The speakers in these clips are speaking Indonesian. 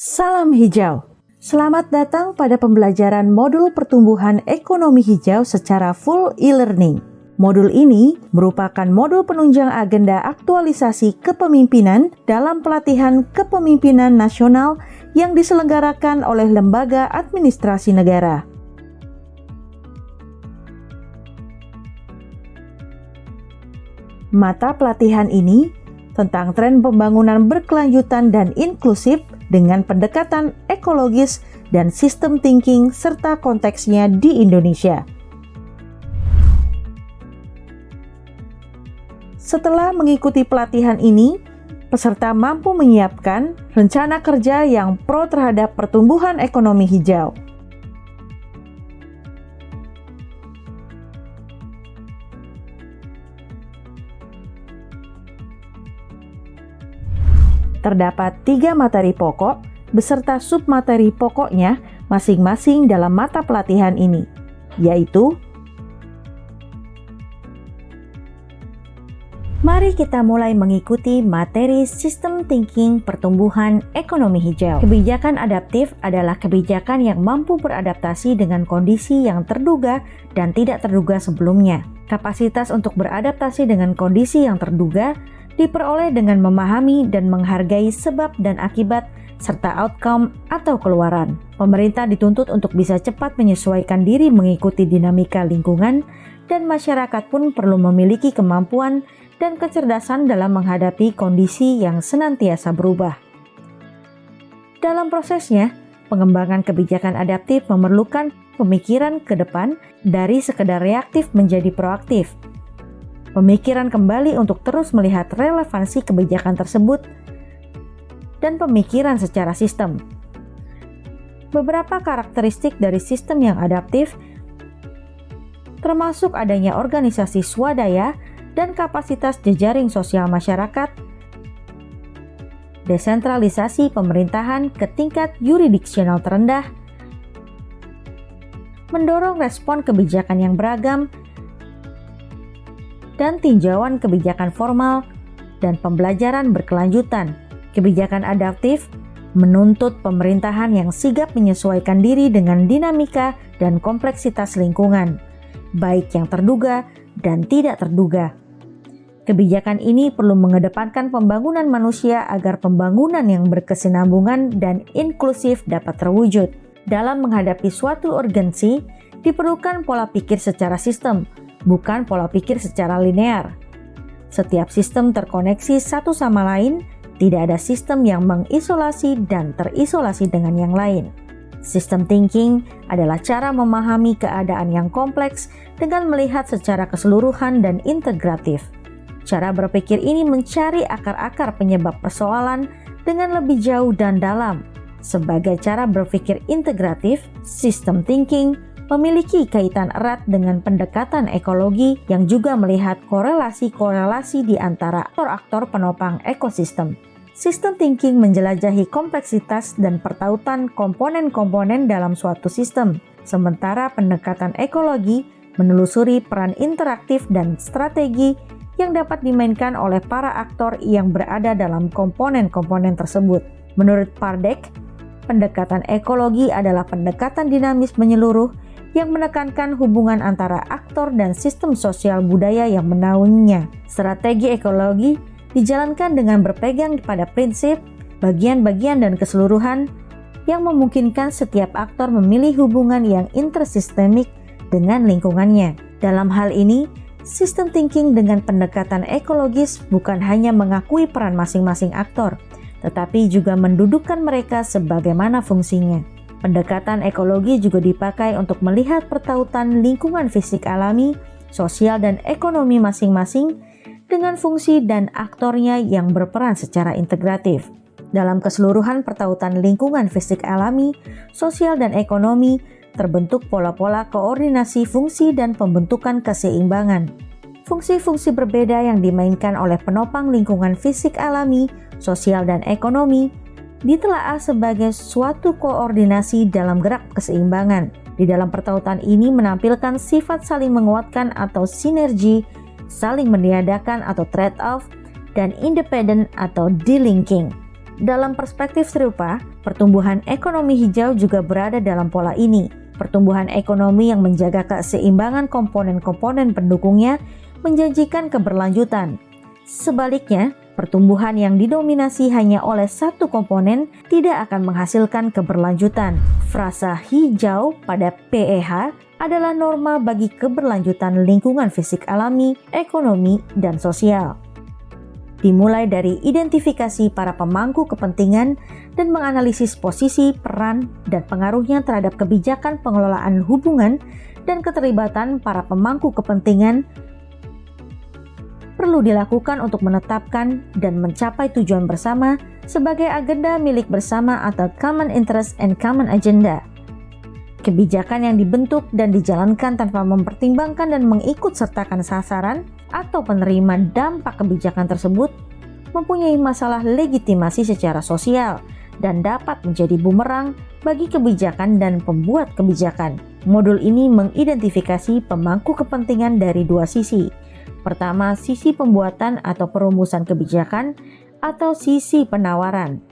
Salam hijau. Selamat datang pada pembelajaran modul pertumbuhan ekonomi hijau secara full e-learning. Modul ini merupakan modul penunjang agenda aktualisasi kepemimpinan dalam pelatihan kepemimpinan nasional yang diselenggarakan oleh Lembaga Administrasi Negara. Mata pelatihan ini tentang tren pembangunan berkelanjutan dan inklusif dengan pendekatan ekologis dan sistem thinking serta konteksnya di Indonesia. Setelah mengikuti pelatihan ini, peserta mampu menyiapkan rencana kerja yang pro terhadap pertumbuhan ekonomi hijau. Terdapat 3 materi pokok beserta submateri pokoknya masing-masing dalam mata pelatihan ini, yaitu mari kita mulai mengikuti materi Sistem Thinking Pertumbuhan Ekonomi Hijau. Kebijakan adaptif adalah kebijakan yang mampu beradaptasi dengan kondisi yang terduga dan tidak terduga sebelumnya. Kapasitas untuk beradaptasi dengan kondisi yang terduga diperoleh dengan memahami dan menghargai sebab dan akibat serta outcome atau keluaran. Pemerintah dituntut untuk bisa cepat menyesuaikan diri mengikuti dinamika lingkungan, dan masyarakat pun perlu memiliki kemampuan dan kecerdasan dalam menghadapi kondisi yang senantiasa berubah. Dalam prosesnya, pengembangan kebijakan adaptif memerlukan pemikiran ke depan dari sekedar reaktif menjadi proaktif. Pemikiran kembali untuk terus melihat relevansi kebijakan tersebut, dan pemikiran secara sistem. Beberapa karakteristik dari sistem yang adaptif termasuk adanya organisasi swadaya dan kapasitas jejaring sosial masyarakat, desentralisasi pemerintahan ke tingkat yurisdiksional terendah, mendorong respon kebijakan yang beragam, dan tinjauan kebijakan formal dan pembelajaran berkelanjutan. Kebijakan adaptif menuntut pemerintahan yang sigap menyesuaikan diri dengan dinamika dan kompleksitas lingkungan, baik yang terduga dan tidak terduga. Kebijakan ini perlu mengedepankan pembangunan manusia agar pembangunan yang berkesinambungan dan inklusif dapat terwujud. Dalam menghadapi suatu urgensi, diperlukan pola pikir secara sistem, bukan pola pikir secara linear. Setiap sistem terkoneksi satu sama lain, tidak ada sistem yang mengisolasi dan terisolasi dengan yang lain. System thinking adalah cara memahami keadaan yang kompleks dengan melihat secara keseluruhan dan integratif. Cara berpikir ini mencari akar-akar penyebab persoalan dengan lebih jauh dan dalam. Sebagai cara berpikir integratif, system thinking memiliki kaitan erat dengan pendekatan ekologi yang juga melihat korelasi-korelasi di antara aktor-aktor penopang ekosistem. Sistem thinking menjelajahi kompleksitas dan pertautan komponen-komponen dalam suatu sistem, sementara pendekatan ekologi menelusuri peran interaktif dan strategi yang dapat dimainkan oleh para aktor yang berada dalam komponen-komponen tersebut. Menurut Pardek, pendekatan ekologi adalah pendekatan dinamis menyeluruh yang menekankan hubungan antara aktor dan sistem sosial budaya yang menaunginya. Strategi ekologi dijalankan dengan berpegang pada prinsip, bagian-bagian dan keseluruhan yang memungkinkan setiap aktor memilih hubungan yang intersistemik dengan lingkungannya. Dalam hal ini, sistem thinking dengan pendekatan ekologis bukan hanya mengakui peran masing-masing aktor, tetapi juga mendudukkan mereka sebagaimana fungsinya. Pendekatan ekologi juga dipakai untuk melihat pertautan lingkungan fisik alami, sosial, dan ekonomi masing-masing dengan fungsi dan aktornya yang berperan secara integratif. Dalam keseluruhan pertautan lingkungan fisik alami, sosial, dan ekonomi, terbentuk pola-pola koordinasi fungsi dan pembentukan keseimbangan. Fungsi-fungsi berbeda yang dimainkan oleh penopang lingkungan fisik alami, sosial, dan ekonomi ditelaah sebagai suatu koordinasi dalam gerak keseimbangan. Di dalam pertautan ini menampilkan sifat saling menguatkan atau sinergi, saling meniadakan atau trade-off, dan independent atau delinking. Dalam perspektif serupa, pertumbuhan ekonomi hijau juga berada dalam pola ini. Pertumbuhan ekonomi yang menjaga keseimbangan komponen-komponen pendukungnya menjanjikan keberlanjutan. Sebaliknya, pertumbuhan yang didominasi hanya oleh satu komponen tidak akan menghasilkan keberlanjutan. Frasa hijau pada PEH adalah norma bagi keberlanjutan lingkungan fisik alami, ekonomi, dan sosial. Dimulai dari identifikasi para pemangku kepentingan dan menganalisis posisi, peran, dan pengaruhnya terhadap kebijakan pengelolaan hubungan dan keterlibatan para pemangku kepentingan perlu dilakukan untuk menetapkan dan mencapai tujuan bersama sebagai agenda milik bersama atau Common Interest and Common Agenda. Kebijakan yang dibentuk dan dijalankan tanpa mempertimbangkan dan mengikutsertakan sasaran atau penerima dampak kebijakan tersebut mempunyai masalah legitimasi secara sosial dan dapat menjadi bumerang bagi kebijakan dan pembuat kebijakan. Modul ini mengidentifikasi pemangku kepentingan dari dua sisi. Pertama, sisi pembuatan atau perumusan kebijakan atau sisi penawaran.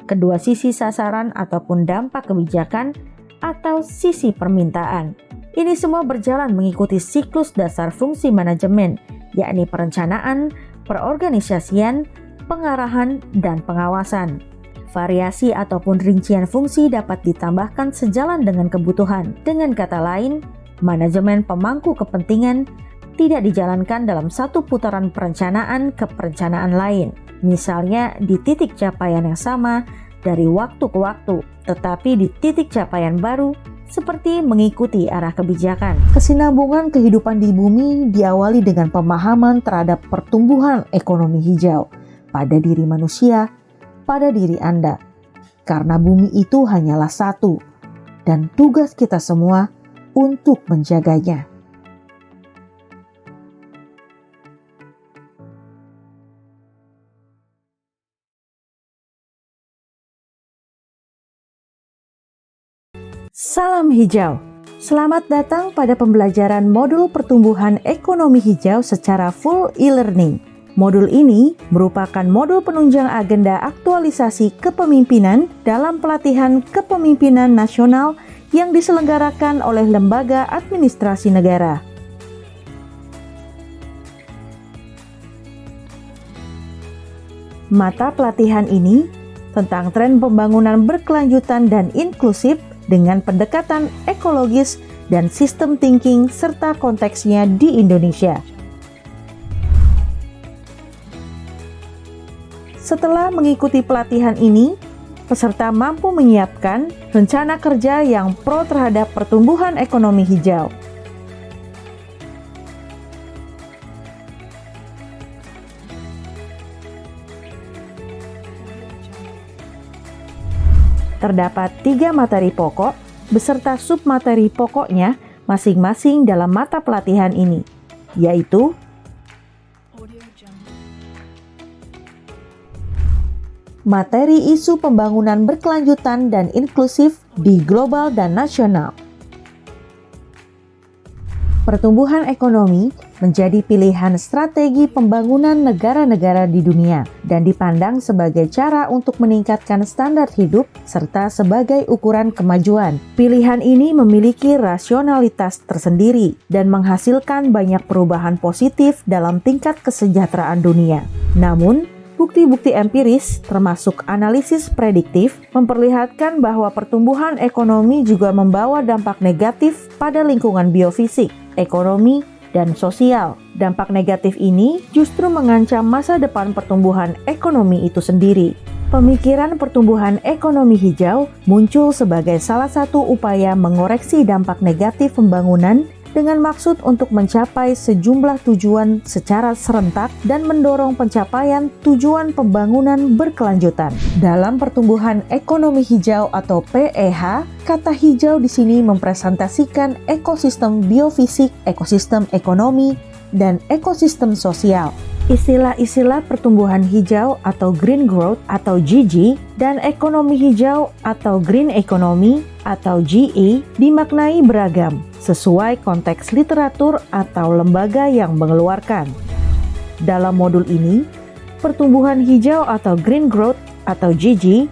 Kedua, sisi sasaran ataupun dampak kebijakan atau sisi permintaan. Ini semua berjalan mengikuti siklus dasar fungsi manajemen, yakni perencanaan, perorganisasian, pengarahan, dan pengawasan. Variasi ataupun rincian fungsi dapat ditambahkan sejalan dengan kebutuhan. Dengan kata lain, manajemen pemangku kepentingan tidak dijalankan dalam satu putaran perencanaan ke perencanaan lain. Misalnya di titik capaian yang sama dari waktu ke waktu, tetapi di titik capaian baru seperti mengikuti arah kebijakan. Kesinambungan kehidupan di bumi diawali dengan pemahaman terhadap pertumbuhan ekonomi hijau pada diri manusia, pada diri Anda. Karena bumi itu hanyalah satu, dan tugas kita semua untuk menjaganya. Salam hijau. Selamat datang pada pembelajaran modul pertumbuhan ekonomi hijau secara full e-learning. Modul ini merupakan modul penunjang agenda aktualisasi kepemimpinan dalam pelatihan kepemimpinan nasional yang diselenggarakan oleh Lembaga Administrasi Negara. Mata pelatihan ini tentang tren pembangunan berkelanjutan dan inklusif dengan pendekatan ekologis dan sistem thinking serta konteksnya di Indonesia. Setelah mengikuti pelatihan ini, peserta mampu menyiapkan rencana kerja yang pro terhadap pertumbuhan ekonomi hijau. Terdapat 3 materi pokok beserta submateri pokoknya masing-masing dalam mata pelatihan ini, yaitu materi isu pembangunan berkelanjutan dan inklusif di global dan nasional. Pertumbuhan ekonomi menjadi pilihan strategi pembangunan negara-negara di dunia dan dipandang sebagai cara untuk meningkatkan standar hidup serta sebagai ukuran kemajuan. Pilihan ini memiliki rasionalitas tersendiri dan menghasilkan banyak perubahan positif dalam tingkat kesejahteraan dunia. Namun, bukti-bukti empiris, termasuk analisis prediktif, memperlihatkan bahwa pertumbuhan ekonomi juga membawa dampak negatif pada lingkungan biofisik, ekonomi, dan sosial. Dampak negatif ini justru mengancam masa depan pertumbuhan ekonomi itu sendiri. Pemikiran pertumbuhan ekonomi hijau muncul sebagai salah satu upaya mengoreksi dampak negatif pembangunan dengan maksud untuk mencapai sejumlah tujuan secara serentak dan mendorong pencapaian tujuan pembangunan berkelanjutan. Dalam pertumbuhan ekonomi hijau atau PEH, kata hijau di sini mempresentasikan ekosistem biofisik, ekosistem ekonomi, dan ekosistem sosial. Istilah-istilah pertumbuhan hijau atau green growth atau GG dan ekonomi hijau atau green economy atau GE dimaknai beragam sesuai konteks literatur atau lembaga yang mengeluarkan. Dalam modul ini, pertumbuhan hijau atau green growth atau GG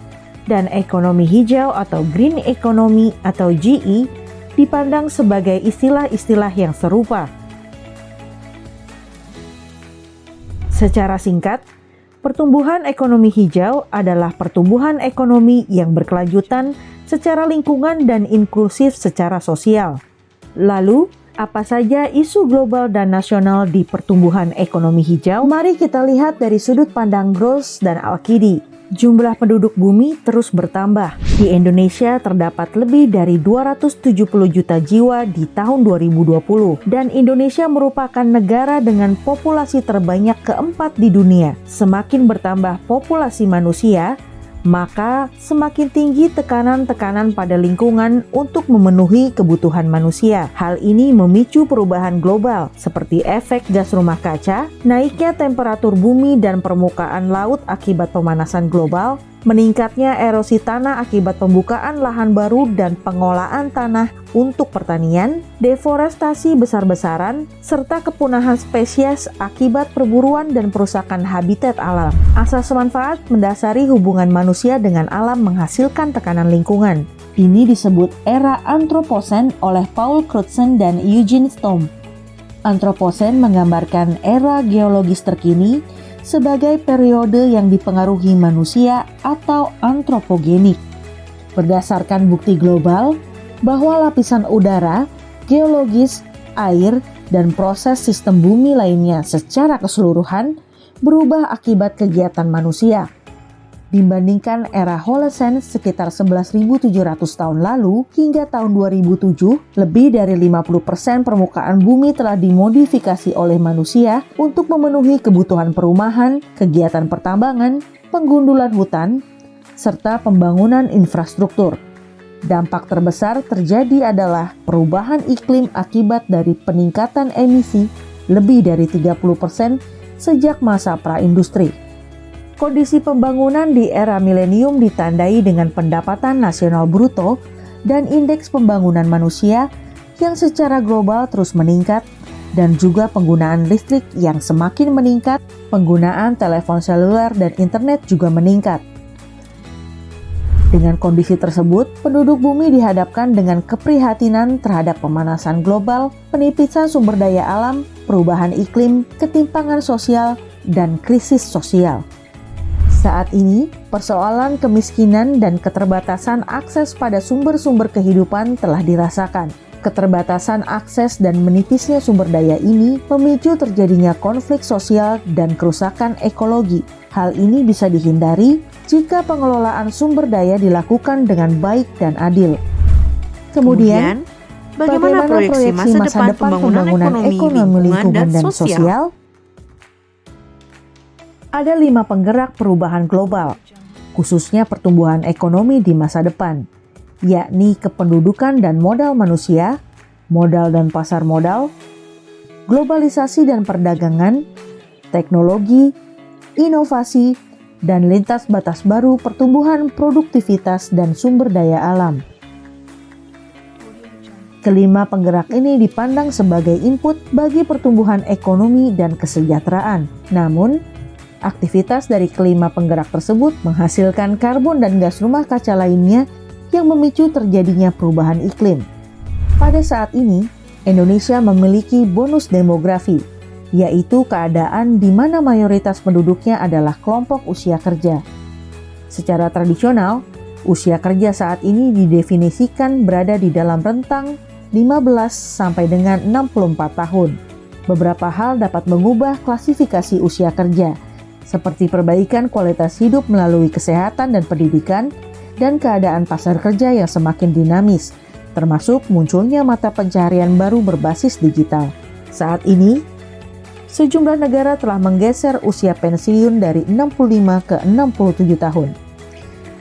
dan ekonomi hijau atau green economy atau GE dipandang sebagai istilah-istilah yang serupa. Secara singkat, pertumbuhan ekonomi hijau adalah pertumbuhan ekonomi yang berkelanjutan secara lingkungan dan inklusif secara sosial. Lalu, apa saja isu global dan nasional di pertumbuhan ekonomi hijau? Mari kita lihat dari sudut pandang Gross dan Al-Kindi. Jumlah penduduk bumi terus bertambah. Di Indonesia terdapat lebih dari 270 juta jiwa di tahun 2020 dan Indonesia merupakan negara dengan populasi terbanyak keempat di dunia. Semakin bertambah populasi manusia, maka semakin tinggi tekanan-tekanan pada lingkungan untuk memenuhi kebutuhan manusia. Hal ini memicu perubahan global seperti efek gas rumah kaca, naiknya temperatur bumi dan permukaan laut akibat pemanasan global, meningkatnya erosi tanah akibat pembukaan lahan baru dan pengolahan tanah untuk pertanian, deforestasi besar-besaran, serta kepunahan spesies akibat perburuan dan perusakan habitat alam. Asas manfaat mendasari hubungan manusia dengan alam menghasilkan tekanan lingkungan. Ini disebut era Anthropocene oleh Paul Crutzen dan Eugene Stom. Anthropocene menggambarkan era geologis terkini sebagai periode yang dipengaruhi manusia atau antropogenik. Berdasarkan bukti global bahwa lapisan udara, geologis, air, dan proses sistem bumi lainnya secara keseluruhan berubah akibat kegiatan manusia. Dibandingkan era Holocene sekitar 11.700 tahun lalu hingga tahun 2007, lebih dari 50% permukaan bumi telah dimodifikasi oleh manusia untuk memenuhi kebutuhan perumahan, kegiatan pertambangan, penggundulan hutan, serta pembangunan infrastruktur. Dampak terbesar terjadi adalah perubahan iklim akibat dari peningkatan emisi lebih dari 30% sejak masa praindustri. Kondisi pembangunan di era milenium ditandai dengan pendapatan nasional bruto dan indeks pembangunan manusia yang secara global terus meningkat dan juga penggunaan listrik yang semakin meningkat, penggunaan telepon seluler dan internet juga meningkat. Dengan kondisi tersebut, penduduk bumi dihadapkan dengan keprihatinan terhadap pemanasan global, penipisan sumber daya alam, perubahan iklim, ketimpangan sosial, dan krisis sosial. Saat ini, persoalan kemiskinan dan keterbatasan akses pada sumber-sumber kehidupan telah dirasakan. Keterbatasan akses dan menipisnya sumber daya ini memicu terjadinya konflik sosial dan kerusakan ekologi. Hal ini bisa dihindari jika pengelolaan sumber daya dilakukan dengan baik dan adil. Kemudian bagaimana proyeksi masa depan pembangunan ekonomi lingkungan dan sosial? Ada 5 penggerak perubahan global, khususnya pertumbuhan ekonomi di masa depan, yakni kependudukan dan modal manusia, modal dan pasar modal, globalisasi dan perdagangan, teknologi, inovasi, dan lintas batas baru pertumbuhan produktivitas dan sumber daya alam. Kelima penggerak ini dipandang sebagai input bagi pertumbuhan ekonomi dan kesejahteraan. Namun, aktivitas dari kelima penggerak tersebut menghasilkan karbon dan gas rumah kaca lainnya yang memicu terjadinya perubahan iklim. Pada saat ini, Indonesia memiliki bonus demografi, yaitu keadaan di mana mayoritas penduduknya adalah kelompok usia kerja. Secara tradisional, usia kerja saat ini didefinisikan berada di dalam rentang 15 sampai dengan 64 tahun. Beberapa hal dapat mengubah klasifikasi usia kerja, seperti perbaikan kualitas hidup melalui kesehatan dan pendidikan, dan keadaan pasar kerja yang semakin dinamis, termasuk munculnya mata pencaharian baru berbasis digital. Saat ini, sejumlah negara telah menggeser usia pensiun dari 65 ke 67 tahun.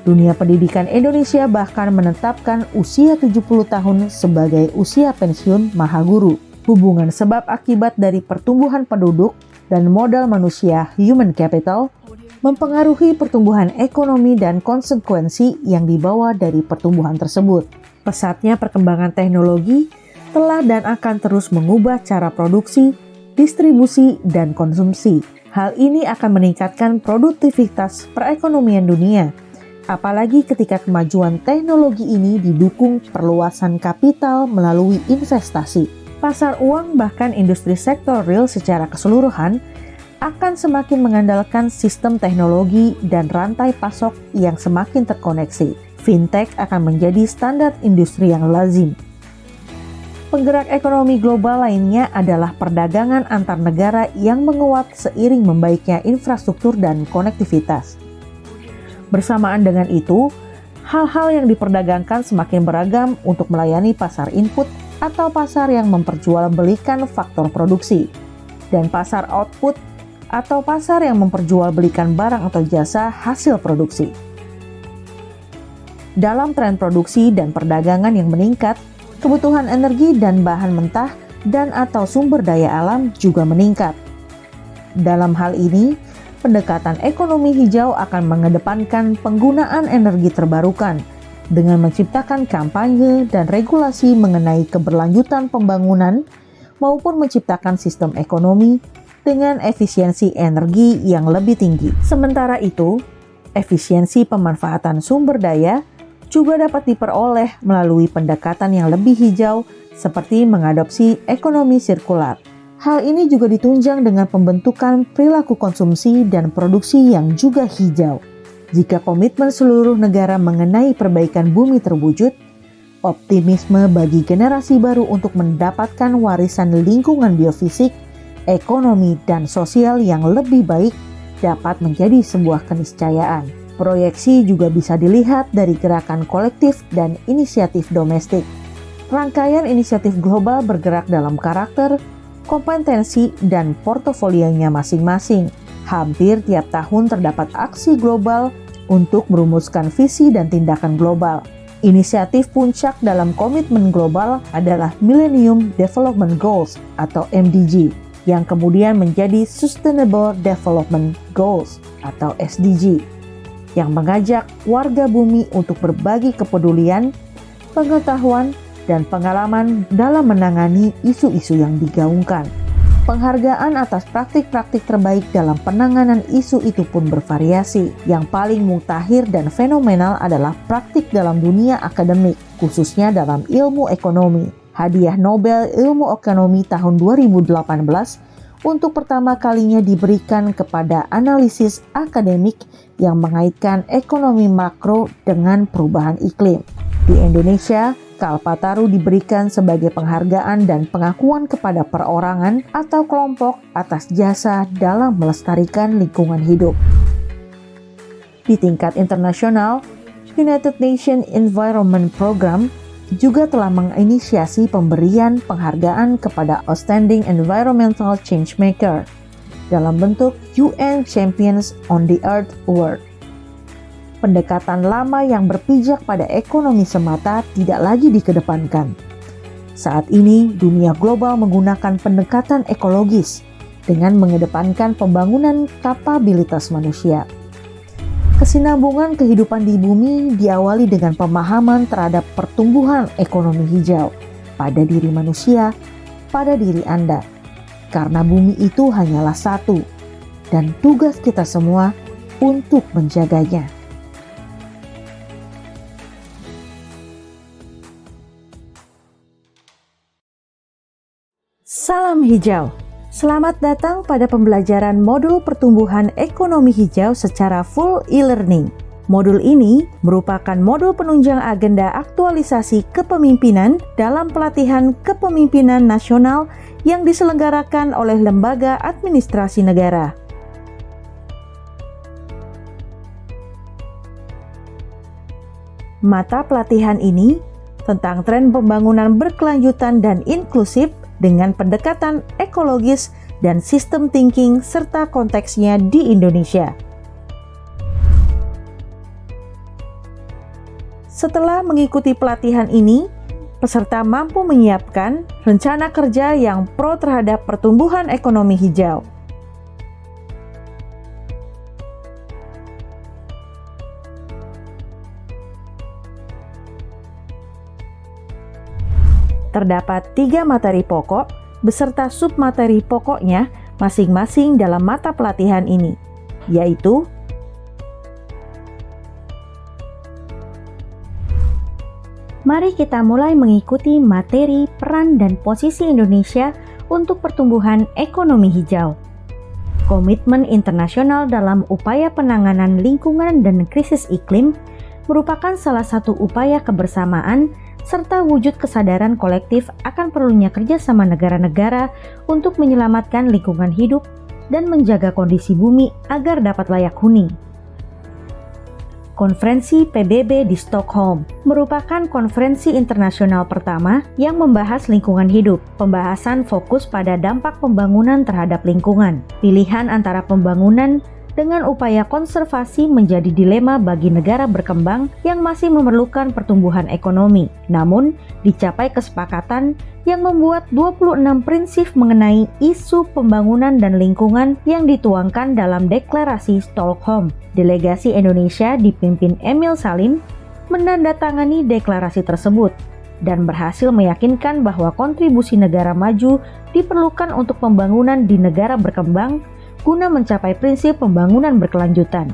Dunia pendidikan Indonesia bahkan menetapkan usia 70 tahun sebagai usia pensiun maha guru. Hubungan sebab akibat dari pertumbuhan penduduk dan modal manusia human capital mempengaruhi pertumbuhan ekonomi dan konsekuensi yang dibawa dari pertumbuhan tersebut. Pesatnya perkembangan teknologi telah dan akan terus mengubah cara produksi, distribusi, dan konsumsi. Hal ini akan meningkatkan produktivitas perekonomian dunia, apalagi ketika kemajuan teknologi ini didukung perluasan kapital melalui investasi. Pasar uang bahkan industri sektor real secara keseluruhan akan semakin mengandalkan sistem teknologi dan rantai pasok yang semakin terkoneksi. Fintech akan menjadi standar industri yang lazim. Penggerak ekonomi global lainnya adalah perdagangan antar negara yang menguat seiring membaiknya infrastruktur dan konektivitas. Bersamaan dengan itu, hal-hal yang diperdagangkan semakin beragam untuk melayani pasar input atau pasar yang memperjualbelikan faktor produksi, dan pasar output atau pasar yang memperjualbelikan barang atau jasa hasil produksi. Dalam tren produksi dan perdagangan yang meningkat, kebutuhan energi dan bahan mentah dan atau sumber daya alam juga meningkat. Dalam hal ini, pendekatan ekonomi hijau akan mengedepankan penggunaan energi terbarukan dengan menciptakan kampanye dan regulasi mengenai keberlanjutan pembangunan maupun menciptakan sistem ekonomi dengan efisiensi energi yang lebih tinggi. Sementara itu, efisiensi pemanfaatan sumber daya juga dapat diperoleh melalui pendekatan yang lebih hijau seperti mengadopsi ekonomi sirkular. Hal ini juga ditunjang dengan pembentukan perilaku konsumsi dan produksi yang juga hijau. Jika komitmen seluruh negara mengenai perbaikan bumi terwujud, optimisme bagi generasi baru untuk mendapatkan warisan lingkungan biofisik, ekonomi, dan sosial yang lebih baik dapat menjadi sebuah keniscayaan. Proyeksi juga bisa dilihat dari gerakan kolektif dan inisiatif domestik. Rangkaian inisiatif global bergerak dalam karakter, kompetensi, dan portofolionya masing-masing. Hampir tiap tahun terdapat aksi global untuk merumuskan visi dan tindakan global. Inisiatif puncak dalam komitmen global adalah Millennium Development Goals atau MDG, yang kemudian menjadi Sustainable Development Goals atau SDG, yang mengajak warga bumi untuk berbagi kepedulian, pengetahuan, dan pengalaman dalam menangani isu-isu yang digaungkan. Penghargaan atas praktik-praktik terbaik dalam penanganan isu itu pun bervariasi. Yang paling mutakhir dan fenomenal adalah praktik dalam dunia akademik, khususnya dalam ilmu ekonomi. Hadiah Nobel Ilmu Ekonomi tahun 2018 untuk pertama kalinya diberikan kepada analisis akademik yang mengaitkan ekonomi makro dengan perubahan iklim. Di Indonesia, Kalpataru diberikan sebagai penghargaan dan pengakuan kepada perorangan atau kelompok atas jasa dalam melestarikan lingkungan hidup. Di tingkat internasional, United Nations Environment Program juga telah menginisiasi pemberian penghargaan kepada Outstanding Environmental Changemaker dalam bentuk UN Champions on the Earth Award. Pendekatan lama yang berpijak pada ekonomi semata tidak lagi dikedepankan. Saat ini, dunia global menggunakan pendekatan ekologis dengan mengedepankan pembangunan kapabilitas manusia. Kesinambungan kehidupan di bumi diawali dengan pemahaman terhadap pertumbuhan ekonomi hijau pada diri manusia, pada diri Anda. Karena bumi itu hanyalah satu, dan tugas kita semua untuk menjaganya. Salam hijau. Selamat datang pada pembelajaran modul pertumbuhan ekonomi hijau secara full e-learning. Modul ini merupakan modul penunjang agenda aktualisasi kepemimpinan dalam pelatihan kepemimpinan nasional yang diselenggarakan oleh Lembaga Administrasi Negara. Mata pelatihan ini tentang tren pembangunan berkelanjutan dan inklusif dengan pendekatan ekologis dan sistem thinking serta konteksnya di Indonesia. Setelah mengikuti pelatihan ini, peserta mampu menyiapkan rencana kerja yang pro terhadap pertumbuhan ekonomi hijau. Terdapat 3 materi pokok beserta submateri pokoknya masing-masing dalam mata pelatihan ini, yaitu mari kita mulai mengikuti materi peran dan posisi Indonesia untuk pertumbuhan ekonomi hijau. Komitmen internasional dalam upaya penanganan lingkungan dan krisis iklim merupakan salah satu upaya kebersamaan serta wujud kesadaran kolektif akan perlunya kerjasama negara-negara untuk menyelamatkan lingkungan hidup dan menjaga kondisi bumi agar dapat layak huni. Konferensi PBB di Stockholm merupakan konferensi internasional pertama yang membahas lingkungan hidup. Pembahasan fokus pada dampak pembangunan terhadap lingkungan. Pilihan antara pembangunan dengan upaya konservasi menjadi dilema bagi negara berkembang yang masih memerlukan pertumbuhan ekonomi. Namun, dicapai kesepakatan yang membuat 26 prinsip mengenai isu pembangunan dan lingkungan yang dituangkan dalam Deklarasi Stockholm. Delegasi Indonesia dipimpin Emil Salim menandatangani deklarasi tersebut dan berhasil meyakinkan bahwa kontribusi negara maju diperlukan untuk pembangunan di negara berkembang guna mencapai prinsip pembangunan berkelanjutan.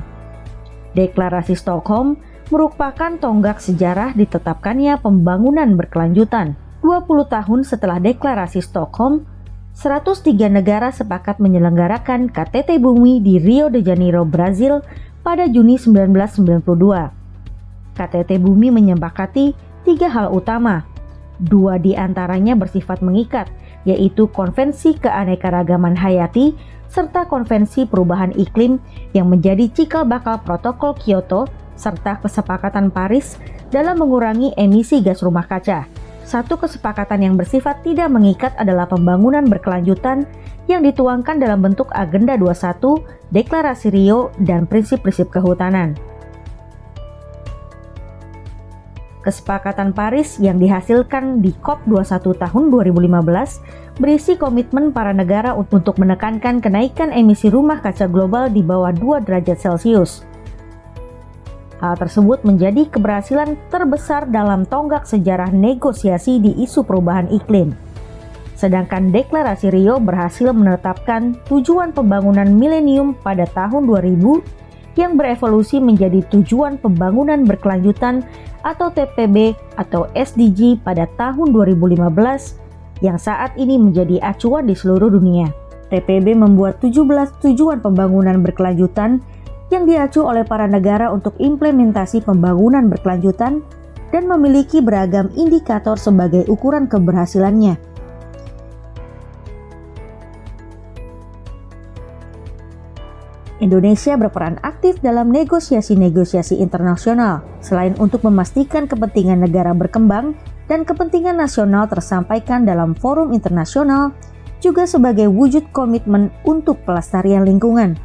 Deklarasi Stockholm merupakan tonggak sejarah ditetapkannya pembangunan berkelanjutan. 20 tahun setelah Deklarasi Stockholm, 103 negara sepakat menyelenggarakan KTT Bumi di Rio de Janeiro, Brazil pada Juni 1992. KTT Bumi menyepakati 3 hal utama. 2 di antaranya bersifat mengikat, yaitu Konvensi Keanekaragaman Hayati serta Konvensi Perubahan Iklim yang menjadi cikal bakal Protokol Kyoto serta Kesepakatan Paris dalam mengurangi emisi gas rumah kaca. Satu kesepakatan yang bersifat tidak mengikat adalah pembangunan berkelanjutan yang dituangkan dalam bentuk Agenda 21, Deklarasi Rio, dan prinsip-prinsip kehutanan. Kesepakatan Paris yang dihasilkan di COP21 tahun 2015 berisi komitmen para negara untuk menekankan kenaikan emisi rumah kaca global di bawah 2 derajat Celcius. Hal tersebut menjadi keberhasilan terbesar dalam tonggak sejarah negosiasi di isu perubahan iklim. Sedangkan Deklarasi Rio berhasil menetapkan tujuan pembangunan milenium pada tahun 2000 yang berevolusi menjadi tujuan pembangunan berkelanjutan atau TPB atau SDG pada tahun 2015 yang saat ini menjadi acuan di seluruh dunia. TPB membuat 17 tujuan pembangunan berkelanjutan yang diacu oleh para negara untuk implementasi pembangunan berkelanjutan dan memiliki beragam indikator sebagai ukuran keberhasilannya. Indonesia berperan aktif dalam negosiasi-negosiasi internasional, selain untuk memastikan kepentingan negara berkembang dan kepentingan nasional tersampaikan dalam forum internasional, juga sebagai wujud komitmen untuk pelestarian lingkungan.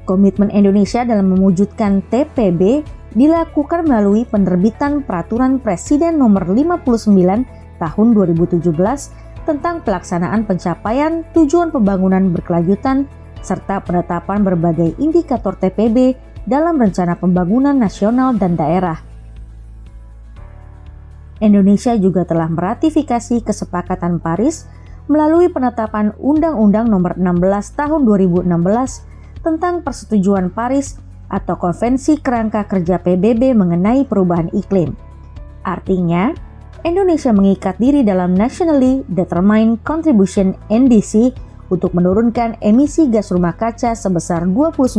Komitmen Indonesia dalam mewujudkan TPB dilakukan melalui penerbitan Peraturan Presiden Nomor 59 Tahun 2017 tentang pelaksanaan pencapaian tujuan pembangunan berkelanjutan serta penetapan berbagai indikator TPB dalam Rencana Pembangunan Nasional dan Daerah. Indonesia juga telah meratifikasi Kesepakatan Paris melalui penetapan Undang-Undang Nomor 16 Tahun 2016 tentang Persetujuan Paris atau Konvensi Kerangka Kerja PBB mengenai perubahan iklim. Artinya, Indonesia mengikat diri dalam Nationally Determined Contribution NDC untuk menurunkan emisi gas rumah kaca sebesar 29%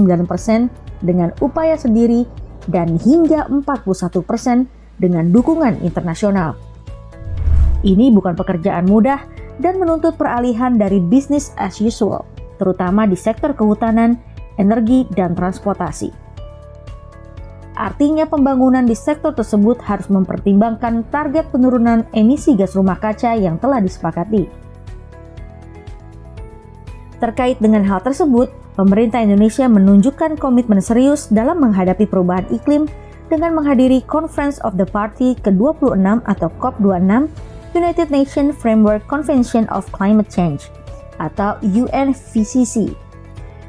dengan upaya sendiri dan hingga 41% dengan dukungan internasional. Ini bukan pekerjaan mudah dan menuntut peralihan dari business as usual, terutama di sektor kehutanan, energi, dan transportasi. Artinya pembangunan di sektor tersebut harus mempertimbangkan target penurunan emisi gas rumah kaca yang telah disepakati. Terkait dengan hal tersebut, pemerintah Indonesia menunjukkan komitmen serius dalam menghadapi perubahan iklim dengan menghadiri Conference of the Party ke-26 atau COP26 United Nations Framework Convention of Climate Change atau UNFCCC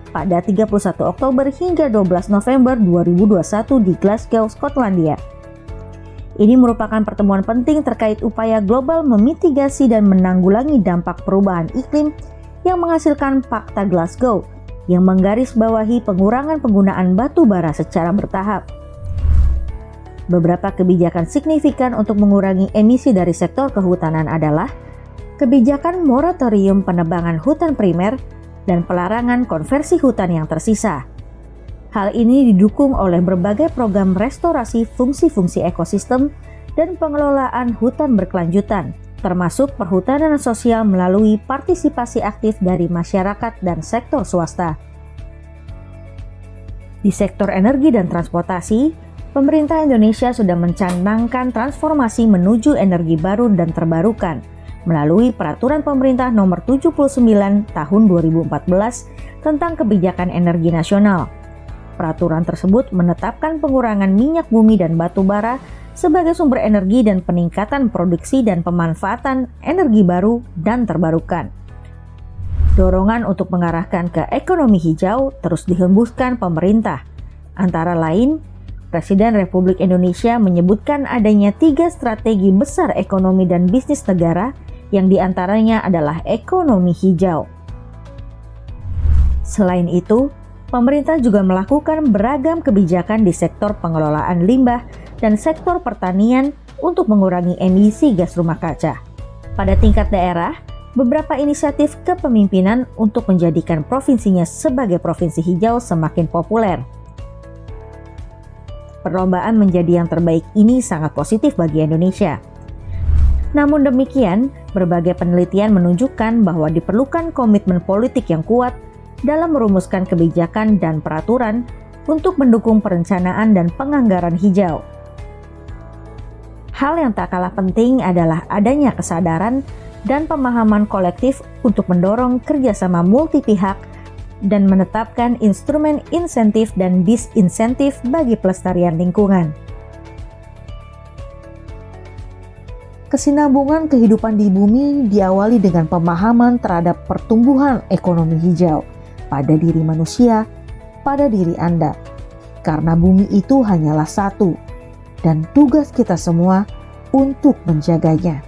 pada 31 Oktober hingga 12 November 2021 di Glasgow, Skotlandia. Ini merupakan pertemuan penting terkait upaya global memitigasi dan menanggulangi dampak perubahan iklim yang menghasilkan Fakta Glasgow yang menggarisbawahi pengurangan penggunaan batu bara secara bertahap. Beberapa kebijakan signifikan untuk mengurangi emisi dari sektor kehutanan adalah kebijakan moratorium penebangan hutan primer dan pelarangan konversi hutan yang tersisa. Hal ini didukung oleh berbagai program restorasi fungsi-fungsi ekosistem dan pengelolaan hutan berkelanjutan, termasuk perhutanan sosial melalui partisipasi aktif dari masyarakat dan sektor swasta. Di sektor energi dan transportasi, pemerintah Indonesia sudah mencanangkan transformasi menuju energi baru dan terbarukan melalui Peraturan Pemerintah Nomor 79 Tahun 2014 tentang Kebijakan Energi Nasional. Peraturan tersebut menetapkan pengurangan minyak bumi dan batu bara sebagai sumber energi dan peningkatan produksi dan pemanfaatan energi baru dan terbarukan. Dorongan untuk mengarahkan ke ekonomi hijau terus dihembuskan pemerintah. Antara lain, Presiden Republik Indonesia menyebutkan adanya 3 strategi besar ekonomi dan bisnis negara yang diantaranya adalah ekonomi hijau. Selain itu, pemerintah juga melakukan beragam kebijakan di sektor pengelolaan limbah dan sektor pertanian untuk mengurangi emisi gas rumah kaca. Pada tingkat daerah, beberapa inisiatif kepemimpinan untuk menjadikan provinsinya sebagai provinsi hijau semakin populer. Perlombaan menjadi yang terbaik ini sangat positif bagi Indonesia. Namun demikian, berbagai penelitian menunjukkan bahwa diperlukan komitmen politik yang kuat dalam merumuskan kebijakan dan peraturan untuk mendukung perencanaan dan penganggaran hijau. Hal yang tak kalah penting adalah adanya kesadaran dan pemahaman kolektif untuk mendorong kerjasama multi pihak dan menetapkan instrumen insentif dan disinsentif bagi pelestarian lingkungan. Kesinambungan kehidupan di bumi diawali dengan pemahaman terhadap pertumbuhan ekonomi hijau pada diri manusia, pada diri Anda. Karena bumi itu hanyalah satu, dan tugas kita semua untuk menjaganya.